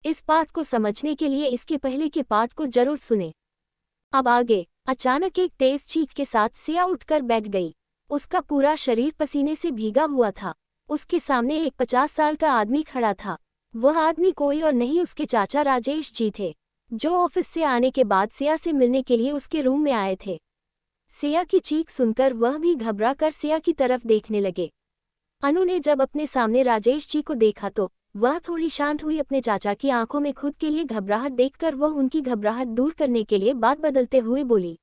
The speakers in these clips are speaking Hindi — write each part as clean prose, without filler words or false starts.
इस पार्ट को समझने के लिए इसके पहले के पार्ट को जरूर सुने। अब आगे। अचानक एक तेज चीख के साथ सिया उठकर बैठ गई। उसका पूरा शरीर पसीने से भीगा हुआ था। उसके सामने एक 50 साल का आदमी खड़ा था। वह आदमी कोई और नहीं उसके चाचा राजेश जी थे, जो ऑफिस से आने के बाद सिया से मिलने के लिए उसके रूम में आए थे। सिया की चीख सुनकर वह भी घबरा कर सिया की तरफ देखने लगे। अनु ने जब अपने सामने राजेश जी को देखा तो वह थोड़ी शांत हुई। अपने चाचा की आंखों में खुद के लिए घबराहट देखकर वह उनकी घबराहट दूर करने के लिए बात बदलते हुए बोली,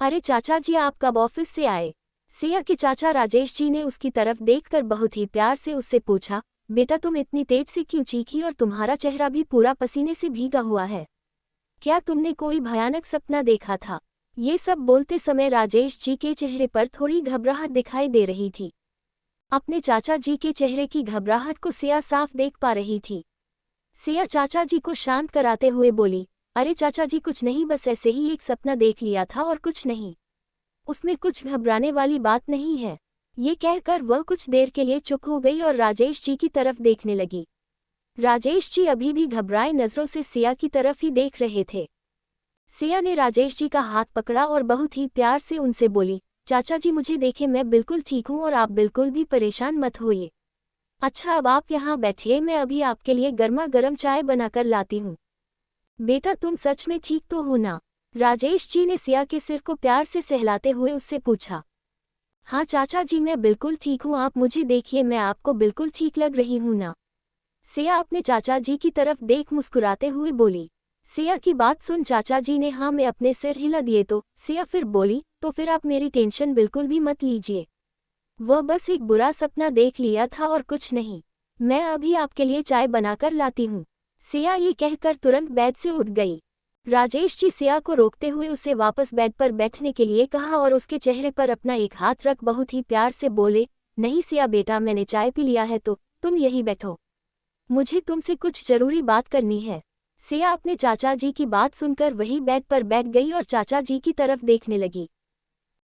अरे चाचा जी, आप कब ऑफिस से आए? सिया के चाचा राजेश जी ने उसकी तरफ देखकर बहुत ही प्यार से उससे पूछा, बेटा तुम इतनी तेज से क्यों चीखी और तुम्हारा चेहरा भी पूरा पसीने से भीगा हुआ है? क्या तुमने कोई भयानक सपना देखा था? ये सब बोलते समय राजेश जी के चेहरे पर थोड़ी घबराहट दिखाई दे रही थी। अपने चाचा जी के चेहरे की घबराहट को सिया साफ देख पा रही थी। सिया चाचा जी को शांत कराते हुए बोली, अरे चाचा जी कुछ नहीं, बस ऐसे ही एक सपना देख लिया था और कुछ नहीं। उसमें कुछ घबराने वाली बात नहीं है। ये कहकर वह कुछ देर के लिए चुप हो गई और राजेश जी की तरफ देखने लगी। राजेश जी अभी भी घबराए नजरों से सिया की तरफ ही देख रहे थे। सिया ने राजेश जी का हाथ पकड़ा और बहुत ही प्यार से उनसे बोली, चाचा जी मुझे देखें, मैं बिल्कुल ठीक हूँ और आप बिल्कुल भी परेशान मत होइए। अच्छा अब आप यहाँ बैठिए, मैं अभी आपके लिए गर्मा गर्म चाय बनाकर लाती हूँ। बेटा तुम सच में ठीक तो हो ना? राजेश जी ने सिया के सिर को प्यार से सहलाते हुए उससे पूछा। हाँ चाचा जी, मैं बिल्कुल ठीक हूँ, आप मुझे देखिए, मैं आपको बिल्कुल ठीक लग रही हूँ ना? सिया अपने चाचा जी की तरफ देख मुस्कुराते हुए बोली। सिया की बात सुन चाचा जी ने हाँ में अपने सिर हिला दिए तो सिया फिर बोली, तो फिर आप मेरी टेंशन बिल्कुल भी मत लीजिए। वह बस एक बुरा सपना देख लिया था और कुछ नहीं। मैं अभी आपके लिए चाय बनाकर लाती हूँ। सिया ये कहकर तुरंत बेड से उठ गई। राजेश जी सिया को रोकते हुए उसे वापस बेड पर बैठने के लिए कहा और उसके चेहरे पर अपना एक हाथ रख बहुत ही प्यार से बोले, नहीं सिया बेटा, मैंने चाय पी लिया है तो तुम यही बैठो, मुझे तुमसे कुछ जरूरी बात करनी है। सिया अपने चाचा जी की बात सुनकर वही बेड पर बैठ गई और चाचा जी की तरफ देखने लगी।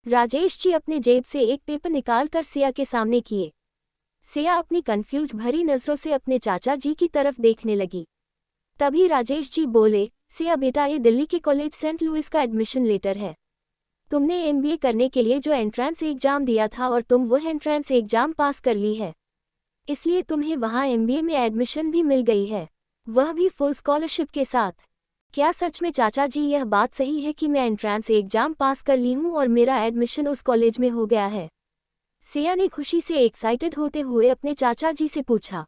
राजेश जी अपने जेब से एक पेपर निकालकर सिया के सामने किए। सिया अपनी कंफ्यूज भरी नजरों से अपने चाचा जी की तरफ देखने लगी। तभी राजेश जी बोले, सिया बेटा, ये दिल्ली के कॉलेज सेंट लुइस का एडमिशन लेटर है। तुमने एमबीए करने के लिए जो एंट्रेंस एग्जाम दिया था और तुम वह एंट्रेंस एग्जाम पास कर ली है, इसलिए तुम्हें वहां एमबीए में एडमिशन भी मिल गई है, वह भी फुल स्कॉलरशिप के साथ। क्या सच में चाचा जी यह बात सही है कि मैं एंट्रेंस एग्जाम पास कर ली हूँ और मेरा एडमिशन उस कॉलेज में हो गया है? सिया ने खुशी से एक्साइटेड होते हुए अपने चाचा जी से पूछा।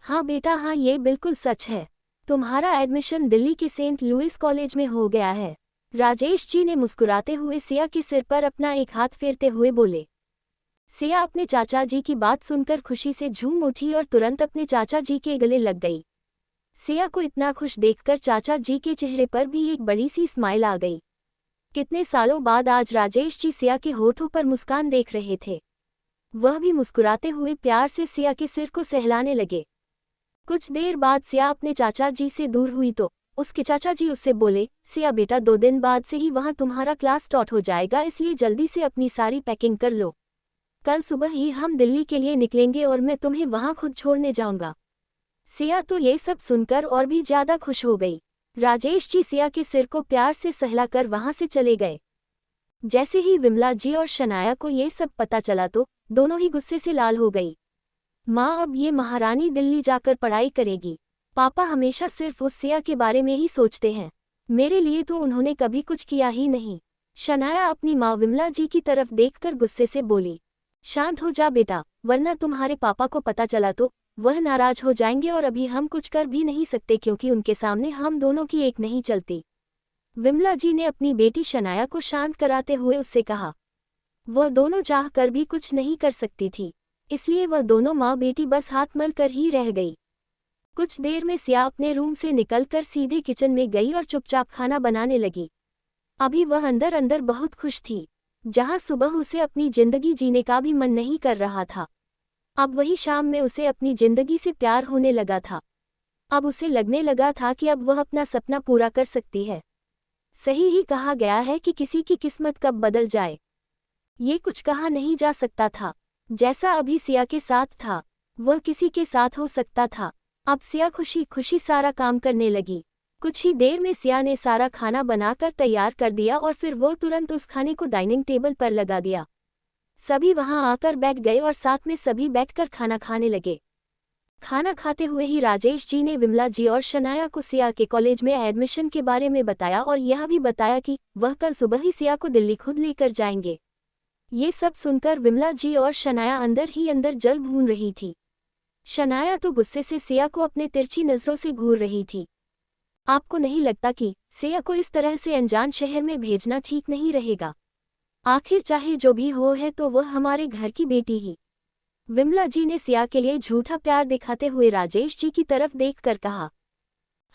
हाँ बेटा, हाँ ये बिल्कुल सच है, तुम्हारा एडमिशन दिल्ली के सेंट लुइस कॉलेज में हो गया है। राजेश जी ने मुस्कुराते हुए सिया के सिर पर अपना एक हाथ फेरते हुए बोले। सिया अपने चाचा जी की बात सुनकर खुशी से झूम उठी और तुरंत अपने चाचा जी के गले लग गई। सिया को इतना खुश देखकर चाचा जी के चेहरे पर भी एक बड़ी सी स्माइल आ गई। कितने सालों बाद आज राजेश जी सिया के होठों पर मुस्कान देख रहे थे। वह भी मुस्कुराते हुए प्यार से सिया के सिर को सहलाने लगे। कुछ देर बाद सिया अपने चाचा जी से दूर हुई तो उसके चाचा जी उससे बोले, सिया बेटा, 2 दिन बाद से ही वहाँ तुम्हारा क्लास स्टार्ट हो जाएगा, इसलिए जल्दी से अपनी सारी पैकिंग कर लो। कल सुबह ही हम दिल्ली के लिए निकलेंगे और मैं तुम्हें वहाँ खुद छोड़ने जाऊँगा। सिया तो ये सब सुनकर और भी ज्यादा खुश हो गई। राजेश जी सिया के सिर को प्यार से सहलाकर वहां से चले गए। जैसे ही विमला जी और शनाया को ये सब पता चला तो दोनों ही गुस्से से लाल हो गई। माँ, अब ये महारानी दिल्ली जाकर पढ़ाई करेगी। पापा हमेशा सिर्फ उस सिया के बारे में ही सोचते हैं, मेरे लिए तो उन्होंने कभी कुछ किया ही नहीं। शनाया अपनी माँ विमला जी की तरफ देखकर गुस्से से बोली, शांत हो जा बेटा, वरना तुम्हारे पापा को पता चला तो वह नाराज हो जाएंगे और अभी हम कुछ कर भी नहीं सकते क्योंकि उनके सामने हम दोनों की एक नहीं चलती। विमला जी ने अपनी बेटी शनाया को शांत कराते हुए उससे कहा। वह दोनों चाह कर भी कुछ नहीं कर सकती थी, इसलिए वह दोनों माँ बेटी बस हाथ मल कर ही रह गई। कुछ देर में सिया अपने रूम से निकलकर सीधे किचन में गई और चुपचाप खाना बनाने लगी। अभी वह अंदर अंदर बहुत खुश थी। जहाँ सुबह उसे अपनी जिंदगी जीने का भी मन नहीं कर रहा था, अब वही शाम में उसे अपनी जिंदगी से प्यार होने लगा था। अब उसे लगने लगा था कि अब वह अपना सपना पूरा कर सकती है। सही ही कहा गया है कि किसी की किस्मत कब बदल जाए ये कुछ कहा नहीं जा सकता था। जैसा अभी सिया के साथ था वह किसी के साथ हो सकता था। अब सिया खुशी खुशी सारा काम करने लगी। कुछ ही देर में सिया ने सारा खाना बनाकर तैयार कर दिया और फिर वो तुरंत उस खाने को डाइनिंग टेबल पर लगा दिया। सभी वहां आकर बैठ गए और साथ में सभी बैठकर खाना खाने लगे। खाना खाते हुए ही राजेश जी ने विमला जी और शनाया को सिया के कॉलेज में एडमिशन के बारे में बताया और यह भी बताया कि वह कल सुबह ही सिया को दिल्ली खुद लेकर जाएंगे। ये सब सुनकर विमला जी और शनाया अंदर ही अंदर जल भून रही थी। शनाया तो गुस्से से सिया को अपने तिरछी नजरों से घूर रही थी। आपको नहीं लगता कि सिया को इस तरह से अनजान शहर में भेजना ठीक नहीं रहेगा? आखिर चाहे जो भी हो है तो वह हमारे घर की बेटी ही। विमला जी ने सिया के लिए झूठा प्यार दिखाते हुए राजेश जी की तरफ देखकर कहा।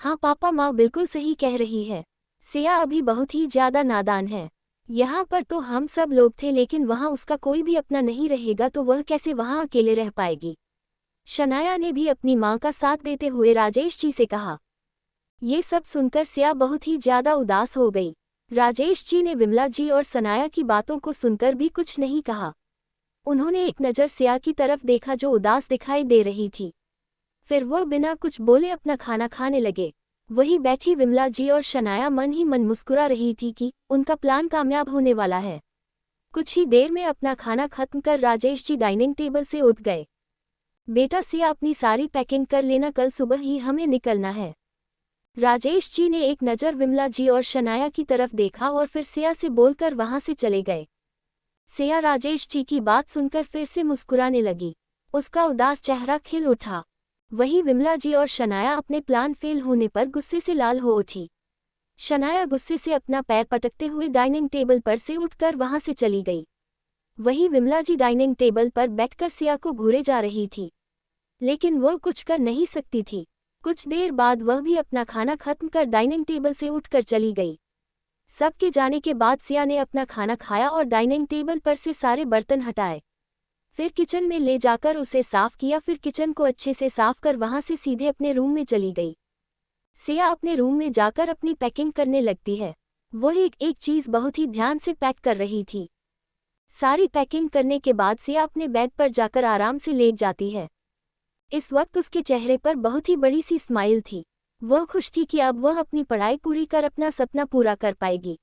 हाँ पापा, माँ बिल्कुल सही कह रही है। सिया अभी बहुत ही ज्यादा नादान है। यहाँ पर तो हम सब लोग थे, लेकिन वहाँ उसका कोई भी अपना नहीं रहेगा तो वह कैसे वहाँ अकेले रह पाएगी? शनाया ने भी अपनी माँ का साथ देते हुए राजेश जी से कहा। ये सब सुनकर सिया बहुत ही ज्यादा उदास हो गई। राजेश जी ने विमला जी और शनाया की बातों को सुनकर भी कुछ नहीं कहा। उन्होंने एक नज़र सिया की तरफ देखा जो उदास दिखाई दे रही थी। फिर वह बिना कुछ बोले अपना खाना खाने लगे। वहीं बैठी विमला जी और शनाया मन ही मन मुस्कुरा रही थी कि उनका प्लान कामयाब होने वाला है। कुछ ही देर में अपना खाना खत्म कर राजेश जी डाइनिंग टेबल से उठ गए। बेटा सिया, अपनी सारी पैकिंग कर लेना, कल सुबह ही हमें निकलना है। राजेश जी ने एक नज़र विमला जी और शनाया की तरफ देखा और फिर सिया से बोलकर वहां से चले गए। सिया राजेश जी की बात सुनकर फिर से मुस्कुराने लगी। उसका उदास चेहरा खिल उठा। वहीं विमला जी और शनाया अपने प्लान फेल होने पर गुस्से से लाल हो उठी। शनाया गुस्से से अपना पैर पटकते हुए डाइनिंग टेबल पर से उठकर वहां से चली गई। वहीं विमला जी डाइनिंग टेबल पर बैठकर सिया को घूरे जा रही थी, लेकिन वह कुछ कर नहीं सकती थी। कुछ देर बाद वह भी अपना खाना खत्म कर डाइनिंग टेबल से उठकर चली गई। सबके जाने के बाद सिया ने अपना खाना खाया और डाइनिंग टेबल पर से सारे बर्तन हटाए। फिर किचन में ले जाकर उसे साफ किया। फिर किचन को अच्छे से साफ कर वहां से सीधे अपने रूम में चली गई। सिया अपने रूम में जाकर अपनी पैकिंग करने लगती है। वह एक एक चीज बहुत ही ध्यान से पैक कर रही थी। सारी पैकिंग करने के बाद सिया अपने बेड पर जाकर आराम से लेट जाती है। इस वक्त उसके चेहरे पर बहुत ही बड़ी सी स्माइल थी। वह खुश थी कि अब वह अपनी पढ़ाई पूरी कर अपना सपना पूरा कर पाएगी।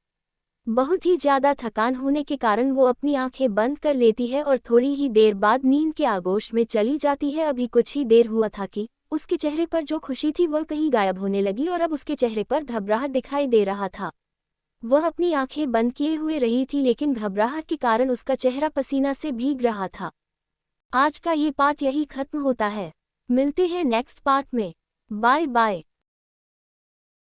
बहुत ही ज्यादा थकान होने के कारण वो अपनी आंखें बंद कर लेती है और थोड़ी ही देर बाद नींद के आगोश में चली जाती है। अभी कुछ ही देर हुआ था कि उसके चेहरे पर जो खुशी थी वह कहीं गायब होने लगी और अब उसके चेहरे पर घबराहट दिखाई दे रहा था। वह अपनी आंखें बंद किए हुए रही थी, लेकिन घबराहट के कारण उसका चेहरा पसीना से भीग रहा था। आज का ये पार्ट यही खत्म होता है। मिलते हैं नेक्स्ट पार्ट में। Bye bye.